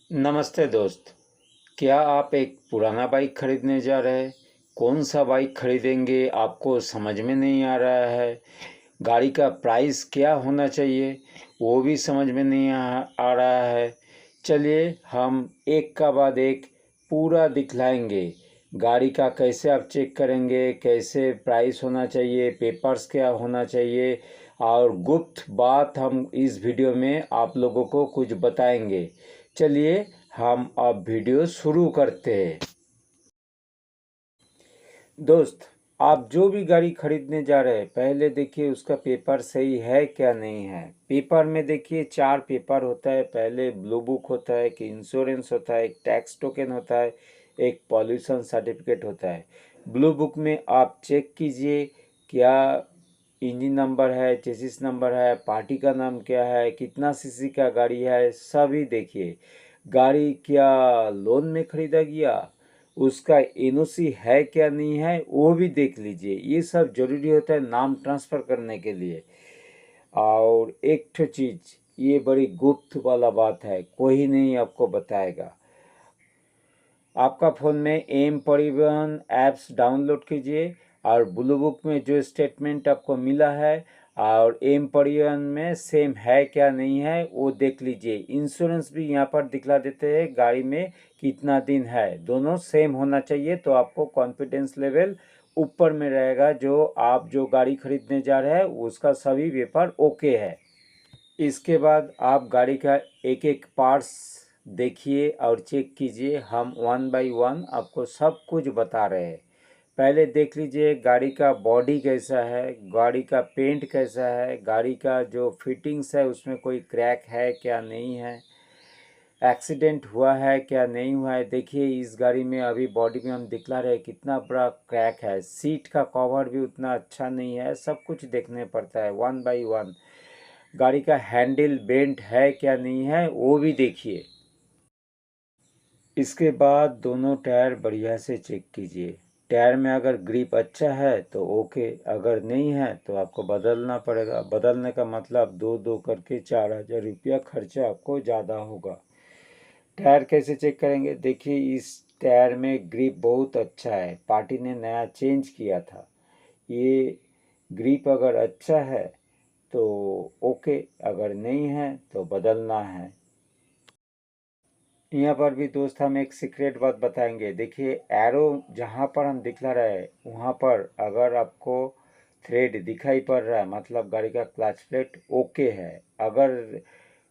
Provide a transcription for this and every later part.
नमस्ते दोस्त। क्या आप एक पुराना बाइक खरीदने जा रहे हैं? कौन सा बाइक खरीदेंगे आपको समझ में नहीं आ रहा है। गाड़ी का प्राइस क्या होना चाहिए वो भी समझ में नहीं आ रहा है। चलिए हम एक का बाद एक पूरा दिखलाएंगे। गाड़ी का कैसे आप चेक करेंगे, कैसे प्राइस होना चाहिए, पेपर्स क्या होना चाहिए, और गुप्त बात हम इस वीडियो में आप लोगों को कुछ बताएंगे। चलिए हम अब वीडियो शुरू करते हैं। दोस्त, आप जो भी गाड़ी खरीदने जा रहे हैं पहले देखिए उसका पेपर सही है क्या नहीं है। पेपर में देखिए 4 पेपर होता है। पहले ब्लू बुक होता है, एक इंश्योरेंस होता है, एक टैक्स टोकन होता है, एक पॉल्यूशन सर्टिफिकेट होता है। ब्लू बुक में आप चेक कीजिए क्या इंजन नंबर है, चेसिस नंबर है, पार्टी का नाम क्या है, कितना सीसी का गाड़ी है, सभी देखिए। गाड़ी क्या लोन में खरीदा गया, उसका एनओसी है क्या नहीं है वो भी देख लीजिए। ये सब जरूरी होता है नाम ट्रांसफ़र करने के लिए। और एक ठो चीज़, ये बड़ी गुप्त वाला बात है, कोई नहीं आपको बताएगा। आपका फ़ोन में एम परिवहन ऐप्स डाउनलोड कीजिए और ब्लू बुक में जो स्टेटमेंट आपको मिला है और एम परिवहन में सेम है क्या नहीं है वो देख लीजिए। इंश्योरेंस भी यहाँ पर दिखला देते हैं गाड़ी में कितना दिन है, दोनों सेम होना चाहिए तो आपको कॉन्फिडेंस लेवल ऊपर में रहेगा। जो आप जो गाड़ी खरीदने जा रहे हैं उसका सभी पेपर ओके है। इसके बाद आप गाड़ी का एक एक पार्ट्स देखिए और चेक कीजिए। हम 1 बाई 1 आपको सब कुछ बता रहे हैं। पहले देख लीजिए गाड़ी का बॉडी कैसा है, गाड़ी का पेंट कैसा है, गाड़ी का जो फिटिंग्स है उसमें कोई क्रैक है क्या नहीं है, एक्सीडेंट हुआ है क्या नहीं हुआ है। देखिए इस गाड़ी में अभी बॉडी में हम दिखला रहे हैं कितना बड़ा क्रैक है, सीट का कवर भी उतना अच्छा नहीं है, सब कुछ देखने पड़ता है 1 बाई 1। गाड़ी का हैंडल बेंट है क्या नहीं है वो भी देखिए। इसके बाद दोनों टायर बढ़िया से चेक कीजिए। टायर में अगर ग्रिप अच्छा है तो ओके, अगर नहीं है तो आपको बदलना पड़ेगा। बदलने का मतलब दो दो करके 4,000 रुपया खर्चा आपको ज़्यादा होगा। टायर कैसे चेक करेंगे, देखिए इस टायर में ग्रिप बहुत अच्छा है, पार्टी ने नया चेंज किया था। ये ग्रिप अगर अच्छा है तो ओके, अगर नहीं है तो बदलना है। यहाँ पर भी दोस्त हम एक सीक्रेट बात बताएंगे। देखिए एरो जहाँ पर हम दिखला रहे हैं वहाँ पर अगर आपको थ्रेड दिखाई पड़ रहा है मतलब गाड़ी का क्लच प्लेट ओके है। अगर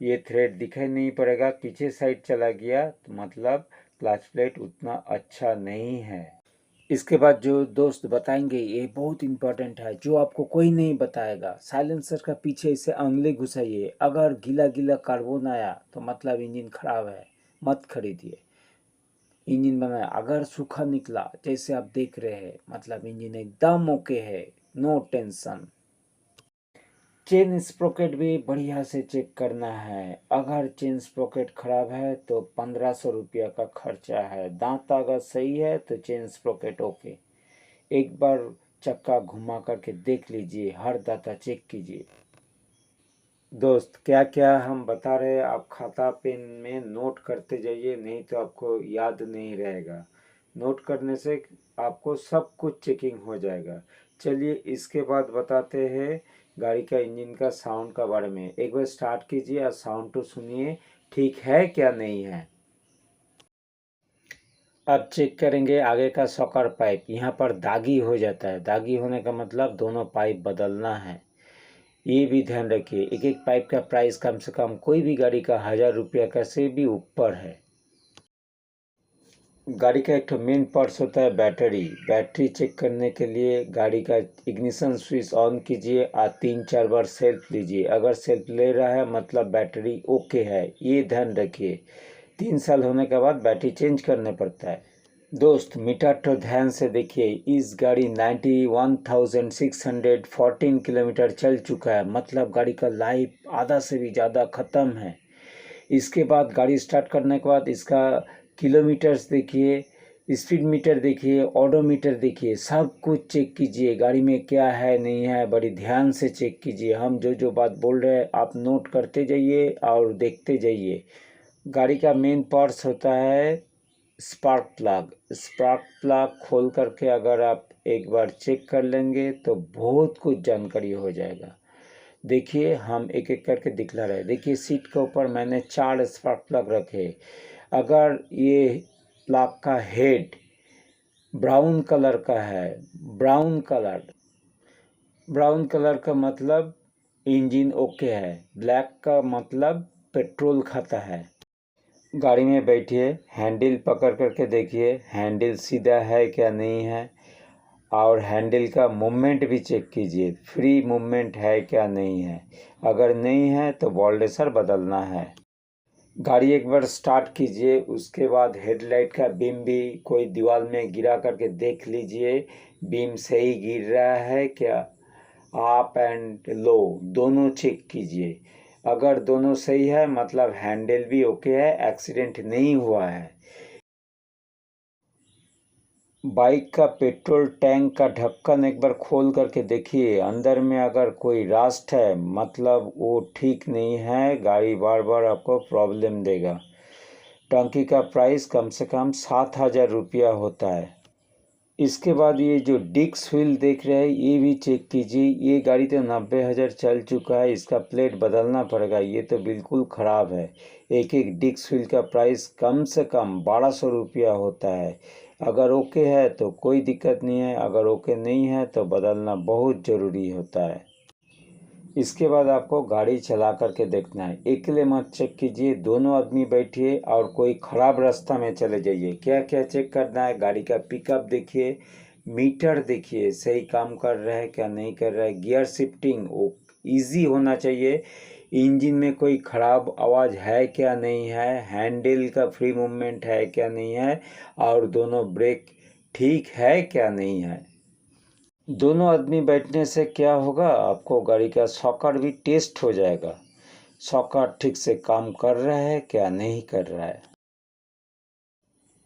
ये थ्रेड दिखाई नहीं पड़ेगा, पीछे साइड चला गया तो मतलब क्लच प्लेट उतना अच्छा नहीं है। इसके बाद जो दोस्त बताएंगे ये बहुत इंपॉर्टेंट है, जो आपको कोई नहीं बताएगा। साइलेंसर का पीछे इसे उंगली घुसाइए, अगर गीला गीला कार्बन आया तो मतलब इंजन खराब है, मत खरीदिए। इंजन बनाया अगर सूखा निकला जैसे आप देख रहे हैं मतलब इंजन एकदम ओके है, नो टेंशन। चेन स्प्रोकेट भी बढ़िया से चेक करना है। अगर चेन स्प्रोकेट खराब है तो 1,500 रुपया का खर्चा है। दांत अगर सही है तो चेन स्प्रोकेट ओके। एक बार चक्का घुमा करके देख लीजिए, हर दाता चेक कीजिए। दोस्त क्या क्या हम बता रहे हैं आप खाता पेन में नोट करते जाइए, नहीं तो आपको याद नहीं रहेगा। नोट करने से आपको सब कुछ चेकिंग हो जाएगा। चलिए इसके बाद बताते हैं गाड़ी का इंजन का साउंड का बारे में। एक बार स्टार्ट कीजिए और साउंड तो सुनिए ठीक है क्या नहीं है। अब चेक करेंगे आगे का सॉकर पाइप, यहाँ पर दागी हो जाता है। दागी होने का मतलब दोनों पाइप बदलना है, ये भी ध्यान रखिए। एक एक पाइप का प्राइस कम से कम कोई भी गाड़ी का 1,000 रुपया का से भी ऊपर है। गाड़ी का एक तो मेन पार्ट्स होता है बैटरी। बैटरी चेक करने के लिए गाड़ी का इग्निशन स्विच ऑन कीजिए और 3-4 बार सेल्फ लीजिए। अगर सेल्फ ले रहा है मतलब बैटरी ओके है, ये ध्यान रखिए। 3 साल होने के बाद बैटरी चेंज करने पड़ता है। दोस्त मीटर तो ध्यान से देखिए, इस गाड़ी 91,614 किलोमीटर चल चुका है, मतलब गाड़ी का लाइफ आधा से भी ज़्यादा ख़त्म है। इसके बाद गाड़ी स्टार्ट करने के बाद इसका किलोमीटर्स देखिए, स्पीड मीटर देखिए, ऑडोमीटर देखिए, सब कुछ चेक कीजिए। गाड़ी में क्या है नहीं है बड़ी ध्यान से चेक कीजिए। हम जो जो बात बोल रहे हैं आप नोट करते जाइए और देखते जाइए। गाड़ी का मेन पार्ट्स होता है स्पार्क प्लग। स्पार्क प्लग खोल करके अगर आप एक बार चेक कर लेंगे तो बहुत कुछ जानकारी हो जाएगा। देखिए हम एक एक करके दिखला रहे हैं। देखिए सीट के ऊपर मैंने 4 स्पार्क प्लग रखे। अगर ये प्लग का हेड ब्राउन कलर का है, ब्राउन कलर, ब्राउन कलर का मतलब इंजन ओके है, ब्लैक का मतलब पेट्रोल खाता है। गाड़ी में बैठिए, हैंडल पकड़ करके देखिए हैंडल सीधा है क्या नहीं है, और हैंडल का मूवमेंट भी चेक कीजिए, फ्री मूवमेंट है क्या नहीं है। अगर नहीं है तो वॉल्डेसर बदलना है। गाड़ी एक बार स्टार्ट कीजिए, उसके बाद हेडलाइट का बीम भी कोई दीवार में गिरा करके देख लीजिए, बीम सही गिर रहा है क्या। अप एंड लो दोनों चेक कीजिए। अगर दोनों सही है मतलब हैंडल भी ओके है, एक्सीडेंट नहीं हुआ है। बाइक का पेट्रोल टैंक का ढक्कन एक बार खोल करके देखिए, अंदर में अगर कोई रास्ट है मतलब वो ठीक नहीं है, गाड़ी बार बार आपको प्रॉब्लम देगा। टंकी का प्राइस कम से कम 7,000 रुपया होता है। इसके बाद ये जो डिस्क व्हील देख रहे हैं ये भी चेक कीजिए। ये गाड़ी तो 90,000 चल चुका है, इसका प्लेट बदलना पड़ेगा, ये तो बिल्कुल ख़राब है। एक एक डिस्क व्हील का प्राइस कम से कम 1,200 रुपया होता है। अगर ओके है तो कोई दिक्कत नहीं है, अगर ओके नहीं है तो बदलना बहुत ज़रूरी होता है। इसके बाद आपको गाड़ी चला करके देखना है, अकेले मत चेक कीजिए, दोनों आदमी बैठिए और कोई ख़राब रास्ता में चले जाइए। क्या क्या चेक करना है, गाड़ी का पिकअप देखिए, मीटर देखिए सही काम कर रहा है क्या नहीं कर रहा है, गियर शिफ्टिंग वो ईजी होना चाहिए, इंजन में कोई ख़राब आवाज़ है क्या नहीं है, हैंडल का फ्री मूवमेंट है क्या नहीं है, और दोनों ब्रेक ठीक है क्या नहीं है। दोनों आदमी बैठने से क्या होगा, आपको गाड़ी का शॉकर भी टेस्ट हो जाएगा, शॉकर ठीक से काम कर रहा है क्या नहीं कर रहा है।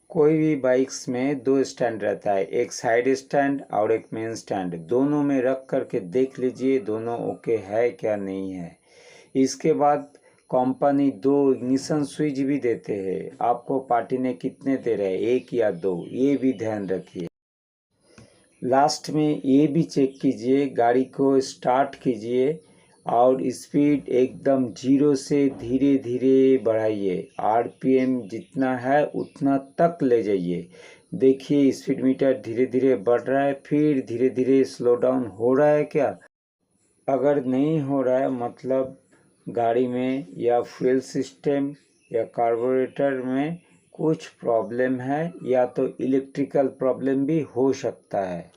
कोई भी बाइक्स में 2 स्टैंड रहता है, एक साइड स्टैंड और एक मेन स्टैंड, दोनों में रख करके देख लीजिए दोनों ओके है क्या नहीं है। इसके बाद कंपनी 2 इग्निशन स्विच भी देते हैं, आपको पार्टी ने कितने दे रहे हैं, 1 या 2, ये भी ध्यान रखिए। लास्ट में ये भी चेक कीजिए, गाड़ी को स्टार्ट कीजिए और स्पीड एकदम 0 से धीरे धीरे बढ़ाइए, आरपीएम जितना है उतना तक ले जाइए। देखिए स्पीड मीटर धीरे धीरे बढ़ रहा है, फिर धीरे धीरे स्लो डाउन हो रहा है क्या। अगर नहीं हो रहा है मतलब गाड़ी में या फ्यूल सिस्टम या कार्बोरेटर में कुछ प्रॉब्लम है, या तो इलेक्ट्रिकल प्रॉब्लम भी हो सकता है।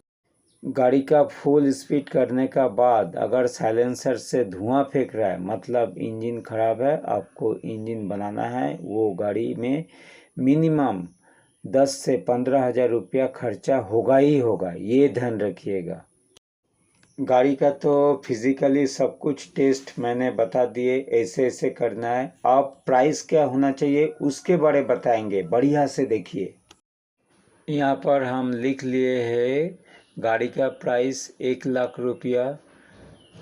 गाड़ी का फुल स्पीड करने का बाद अगर साइलेंसर से धुआं फेंक रहा है मतलब इंजन ख़राब है, आपको इंजन बनाना है। वो गाड़ी में मिनिमम 10 से 15,000 रुपया खर्चा होगा ही होगा, ये ध्यान रखिएगा। गाड़ी का तो फिज़िकली सब कुछ टेस्ट मैंने बता दिए, ऐसे ऐसे करना है। अब प्राइस क्या होना चाहिए उसके बारे बताएंगे, बढ़िया से देखिए। यहाँ पर हम लिख लिए हैं गाड़ी का प्राइस 1,00,000 रुपया।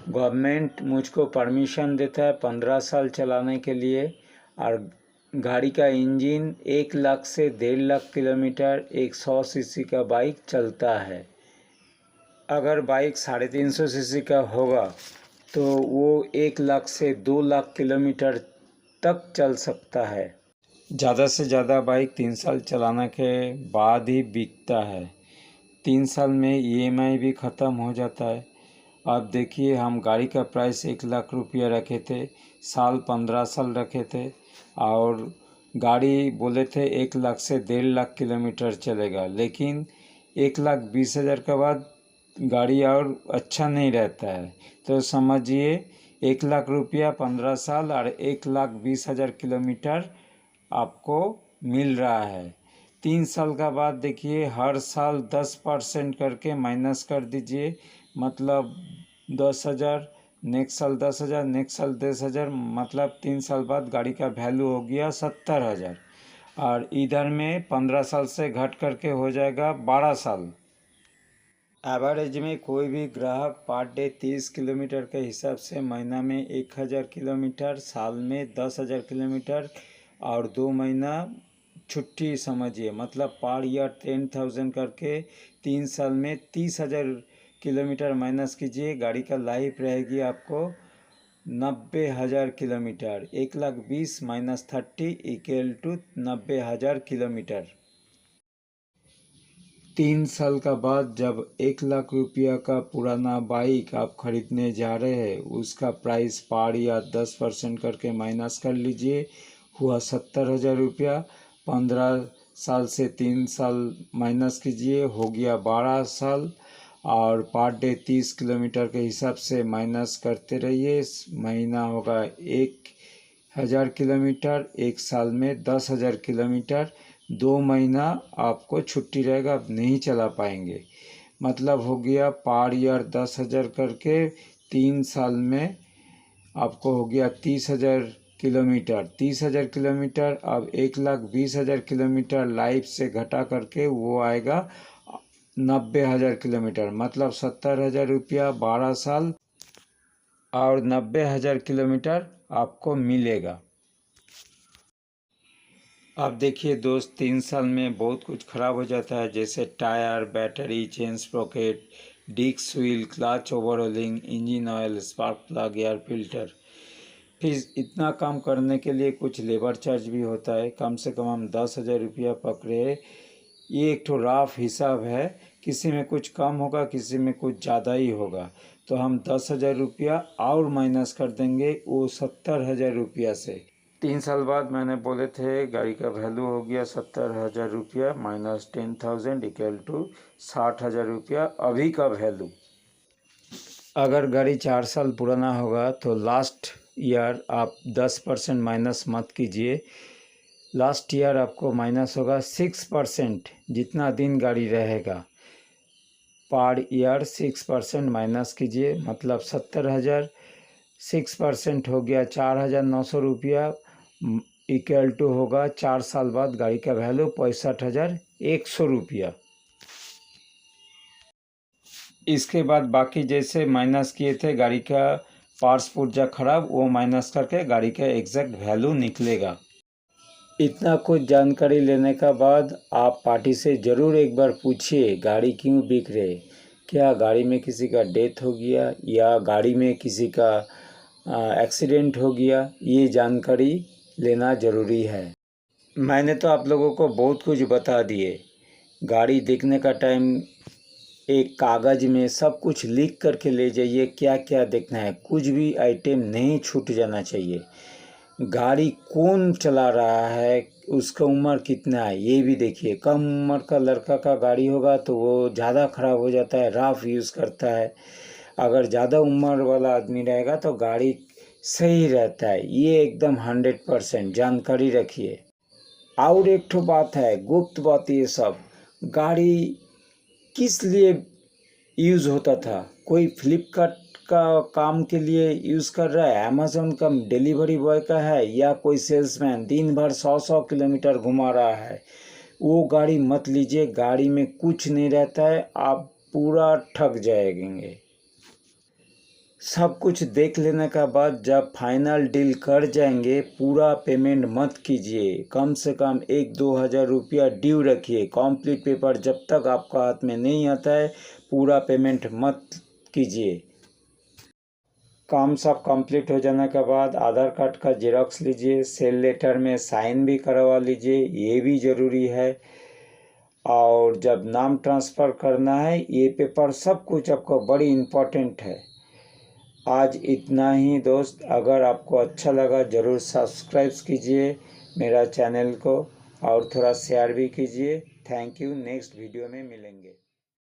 गवर्नमेंट मुझको परमिशन देता है 15 साल चलाने के लिए, और गाड़ी का इंजन 1,00,000 से 1,50,000 किलोमीटर एक 100 सीसी का बाइक चलता है। अगर बाइक 350 सीसी का होगा तो वो 1,00,000 से 2,00,000 किलोमीटर तक चल सकता है। ज़्यादा से ज़्यादा बाइक 3 साल चलाने के बाद ही बिकता है, 3 साल में ईएमआई भी ख़त्म हो जाता है। अब देखिए हम गाड़ी का प्राइस 1,00,000 रुपया रखे थे, साल 15 साल रखे थे, और गाड़ी बोले थे 1,00,000 से 1,50,000 किलोमीटर चलेगा, लेकिन 1,20,000 के बाद गाड़ी और अच्छा नहीं रहता है। तो समझिए 1,00,000 रुपया 15 साल और 1,20,000 किलोमीटर आपको मिल रहा है। 3 साल का बाद देखिए हर साल 10% करके माइनस कर दीजिए, मतलब 10,000, नेक्स्ट साल 10,000, नेक्स्ट साल 10,000, मतलब 3 साल बाद गाड़ी का वैल्यू हो गया 70,000, और इधर में 15 साल से घट करके हो जाएगा 12 साल। एवरेज में कोई भी ग्राहक पर डे 30 किलोमीटर के हिसाब से महीना में 1,000 किलोमीटर, साल में 10,000 किलोमीटर और 2 महीना छुट्टी समझिए, मतलब पर ईयर 10,000 करके 3 साल में 30,000 किलोमीटर माइनस कीजिए, गाड़ी का लाइफ रहेगी आपको 90,000 kilometre. 1,20,000 minus 30 equal to 90,000 kilometre. 3 साल का बाद जब 1,00,000 रुपया का पुराना बाइक आप खरीदने जा रहे हैं, उसका प्राइस पर या 10% करके माइनस कर लीजिए, हुआ 70,000 रुपया। 15 साल से 3 साल माइनस कीजिए, हो गया 12 साल। और पर डे 30 किलोमीटर के हिसाब से माइनस करते रहिए, महीना होगा 1,000 किलोमीटर, 1 साल में 10,000 किलोमीटर। 2 महीना आपको छुट्टी रहेगा, आप नहीं चला पाएंगे, मतलब हो गया पर ईयर 10,000 करके 3 साल में आपको हो गया 30,000 किलोमीटर। 30,000 किलोमीटर अब 1,20,000 किलोमीटर लाइफ से घटा करके वो आएगा 90,000 किलोमीटर, मतलब 70,000 रुपया 12 साल और 90,000 किलोमीटर आपको मिलेगा। अब देखिए दोस्त, 3 साल में बहुत कुछ ख़राब हो जाता है, जैसे tyre, battery, chain sprocket, disc wheel, clutch overhauling, engine oil, spark plug, air filter. फिर इतना काम करने के लिए कुछ लेबर चार्ज भी होता है, कम से कम हम 10,000 रुपया पकड़े। ये एक तो राफ हिसाब है, किसी में कुछ कम होगा, किसी में कुछ ज़्यादा ही होगा, तो हम 10,000 रुपया और माइनस कर देंगे वो 70,000 रुपया से। 3 साल बाद मैंने बोले थे गाड़ी का वैल्यू हो गया 70,000 रुपया माइनस 10,000 इक्वल टू 60,000 रुपया अभी का वैल्यू। अगर गाड़ी 4 साल पुराना होगा तो लास्ट ईयर आप 10% माइनस मत कीजिए, लास्ट ईयर आपको माइनस होगा 6%, जितना दिन गाड़ी रहेगा पर ईयर 6% माइनस कीजिए, मतलब 70,000। 6% हो गया 4,900 रुपया, इक्वल टू होगा 4 साल बाद गाड़ी का वैल्यू 65,100 रुपया। इसके बाद बाकी जैसे माइनस किए थे गाड़ी का पार्ट्स पुर्जा खराब, वो माइनस करके गाड़ी का एग्जैक्ट वैल्यू निकलेगा। इतना कुछ जानकारी लेने के बाद आप पार्टी से ज़रूर एक बार पूछिए गाड़ी क्यों बिक रहे, क्या गाड़ी में किसी का डेथ हो गया या गाड़ी में किसी का एक्सीडेंट हो गया, ये जानकारी लेना ज़रूरी है। मैंने तो आप लोगों को बहुत कुछ बता दिए। गाड़ी देखने का टाइम एक कागज़ में सब कुछ लिख करके ले जाइए, क्या क्या देखना है, कुछ भी आइटम नहीं छूट जाना चाहिए। गाड़ी कौन चला रहा है, उसका उम्र कितना है ये भी देखिए। कम उम्र का लड़का का गाड़ी होगा तो वो ज़्यादा ख़राब हो जाता है, रफ यूज़ करता है। अगर ज़्यादा उम्र वाला आदमी रहेगा तो गाड़ी सही रहता है, ये एकदम 100% जानकारी रखिए। और एक ठो बात है, गुप्त बात, ये सब गाड़ी किस लिए यूज़ होता था, कोई फ्लिपकार्ट का काम के लिए यूज़ कर रहा है, अमेज़न का डिलीवरी बॉय का है, या कोई सेल्समैन दिन भर 100 किलोमीटर घुमा रहा है, वो गाड़ी मत लीजिए। गाड़ी में कुछ नहीं रहता है, आप पूरा ठग जाएंगे। सब कुछ देख लेने का बाद जब फाइनल डील कर जाएंगे, पूरा पेमेंट मत कीजिए, कम से कम 1-2 हज़ार रुपया ड्यू रखिए। कंप्लीट पेपर जब तक आपका हाथ में नहीं आता है, पूरा पेमेंट मत कीजिए। काम सब कंप्लीट हो जाने के बाद आधार कार्ड का जेरॉक्स लीजिए, सेल लेटर में साइन भी करवा लीजिए, ये भी ज़रूरी है। और जब नाम ट्रांसफ़र करना है, ये पेपर सब कुछ आपको बड़ी इम्पोर्टेंट है। आज इतना ही दोस्त, अगर आपको अच्छा लगा ज़रूर सब्सक्राइब कीजिए मेरा चैनल को और थोड़ा शेयर भी कीजिए। थैंक यू, नेक्स्ट वीडियो में मिलेंगे।